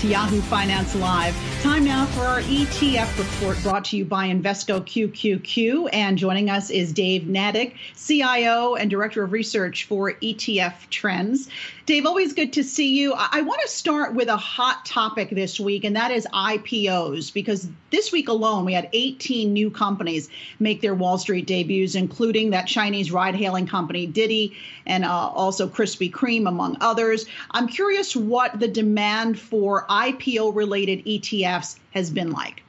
to Yahoo Finance Live. Time now for our ETF report brought to you by Invesco QQQ. And joining us is Dave Nadig, CIO and Director of Research for ETF Trends. Dave, always good to see you. I want to start with a hot topic this week, and that is IPOs, because this week alone, we had 18 new companies make their Wall Street debuts, including that Chinese ride-hailing company Didi and also Krispy Kreme, among others. I'm curious what the demand for IPO-related ETFs has been like.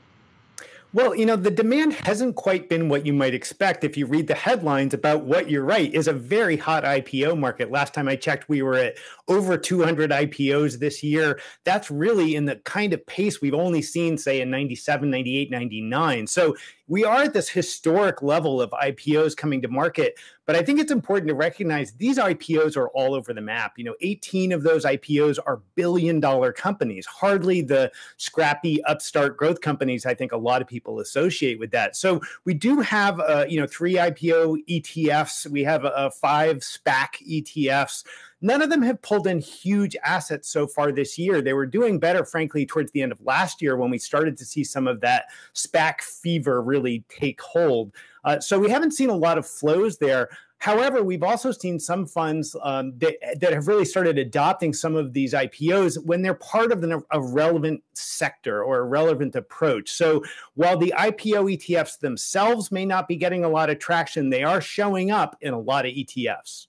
Well, the demand hasn't quite been what you might expect if you read the headlines about what you're right is a very hot IPO market. Last time I checked, we were at over 200 IPOs this year. That's really in the kind of pace we've only seen, say, in 97, 98, 99. So we are at this historic level of IPOs coming to market. But I think it's important to recognize these IPOs are all over the map. 18 of those IPOs are billion-dollar companies, hardly the scrappy upstart growth companies I think a lot of people associate with that. So we do have, 3 IPO ETFs. We have 5 SPAC ETFs. None of them have pulled in huge assets so far this year. They were doing better, frankly, towards the end of last year when we started to see some of that SPAC fever really take hold. So we haven't seen a lot of flows there. However, we've also seen some funds that have really started adopting some of these IPOs when they're part of a relevant sector or a relevant approach. So while the IPO ETFs themselves may not be getting a lot of traction, they are showing up in a lot of ETFs.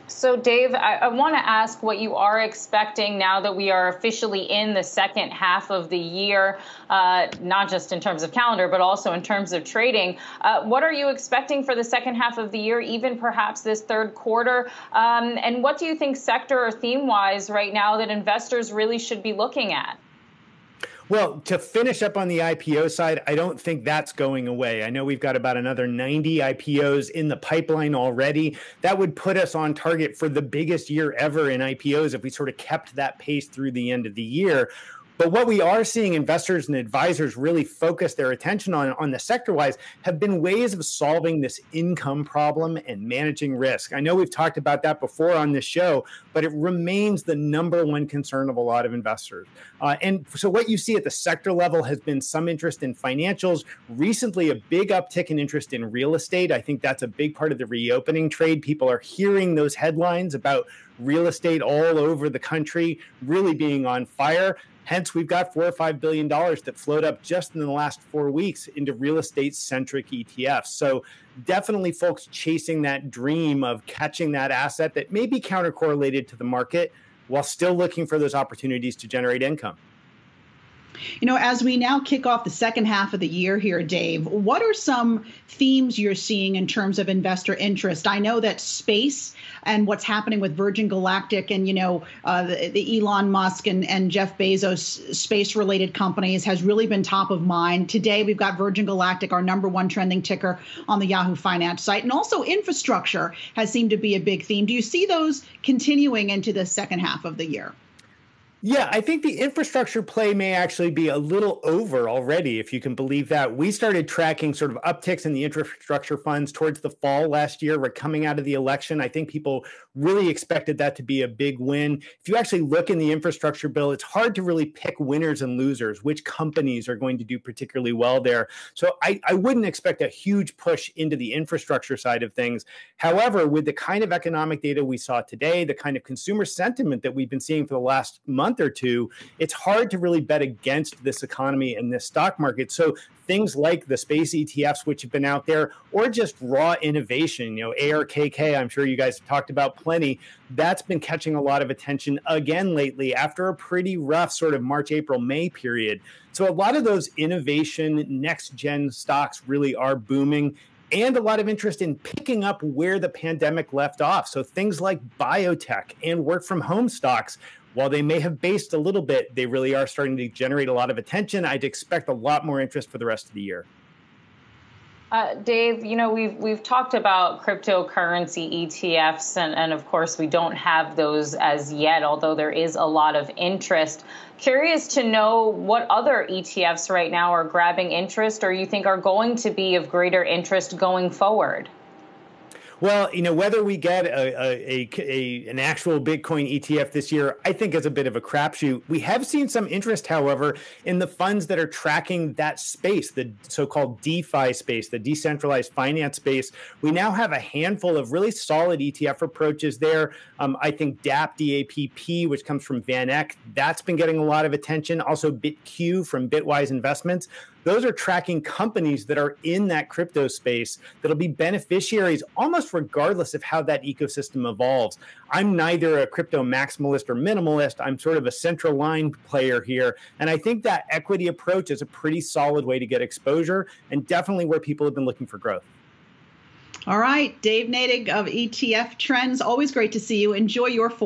So, Dave, I want to ask what you are expecting now that we are officially in the second half of the year, not just in terms of calendar, but also in terms of trading. What are you expecting for the second half of the year, even perhaps this third quarter? And what do you think sector or theme-wise right now that investors really should be looking at? Well, to finish up on the IPO side, I don't think that's going away. I know we've got about another 90 IPOs in the pipeline already. That would put us on target for the biggest year ever in IPOs if we sort of kept that pace through the end of the year. But what we are seeing investors and advisors really focus their attention on the sector-wise have been ways of solving this income problem and managing risk. I know we've talked about that before on this show, but it remains the number one concern of a lot of investors. And so what you see at the sector level has been some interest in financials. Recently, a big uptick in interest in real estate. I think that's a big part of the reopening trade. People are hearing those headlines about real estate all over the country really being on fire. Hence, we've got $4 or $5 billion that flowed up just in the last 4 weeks into real estate-centric ETFs. So definitely folks chasing that dream of catching that asset that may be counter-correlated to the market while still looking for those opportunities to generate income. As we now kick off the second half of the year here, Dave, what are some themes you're seeing in terms of investor interest? I know that space and what's happening with Virgin Galactic and, the Elon Musk and Jeff Bezos space-related companies has really been top of mind. Today, we've got Virgin Galactic, our #1 trending ticker on the Yahoo Finance site. And also infrastructure has seemed to be a big theme. Do you see those continuing into the second half of the year? Yeah, I think the infrastructure play may actually be a little over already, if you can believe that. We started tracking sort of upticks in the infrastructure funds towards the fall last year. We're coming out of the election. I think people really expected that to be a big win. If you actually look in the infrastructure bill, it's hard to really pick winners and losers, which companies are going to do particularly well there. So I wouldn't expect a huge push into the infrastructure side of things. However, with the kind of economic data we saw today, the kind of consumer sentiment that we've been seeing for the last month or two, it's hard to really bet against this economy and this stock market. So things like the space ETFs, which have been out there, or just raw innovation, ARKK, I'm sure you guys have talked about plenty. That's been catching a lot of attention again lately after a pretty rough sort of March, April, May period. So a lot of those innovation, next-gen stocks really are booming. And a lot of interest in picking up where the pandemic left off. So things like biotech and work-from-home stocks, while they may have based a little bit, they really are starting to generate a lot of attention. I'd expect a lot more interest for the rest of the year. Dave, we've talked about cryptocurrency ETFs, and of course we don't have those as yet, although there is a lot of interest. Curious to know what other ETFs right now are grabbing interest or you think are going to be of greater interest going forward. Well, whether we get an actual Bitcoin ETF this year, I think is a bit of a crapshoot. We have seen some interest, however, in the funds that are tracking that space, the so-called DeFi space, the decentralized finance space. We now have a handful of really solid ETF approaches there. I think DAP, DAPP, which comes from Van Eck, that's been getting a lot of attention. Also BitQ from Bitwise Investments. Those are tracking companies that are in that crypto space that'll be beneficiaries almost regardless of how that ecosystem evolves. I'm neither a crypto maximalist or minimalist. I'm sort of a central line player here. And I think that equity approach is a pretty solid way to get exposure and definitely where people have been looking for growth. All right, Dave Nadig of ETF Trends. Always great to see you. Enjoy your forum.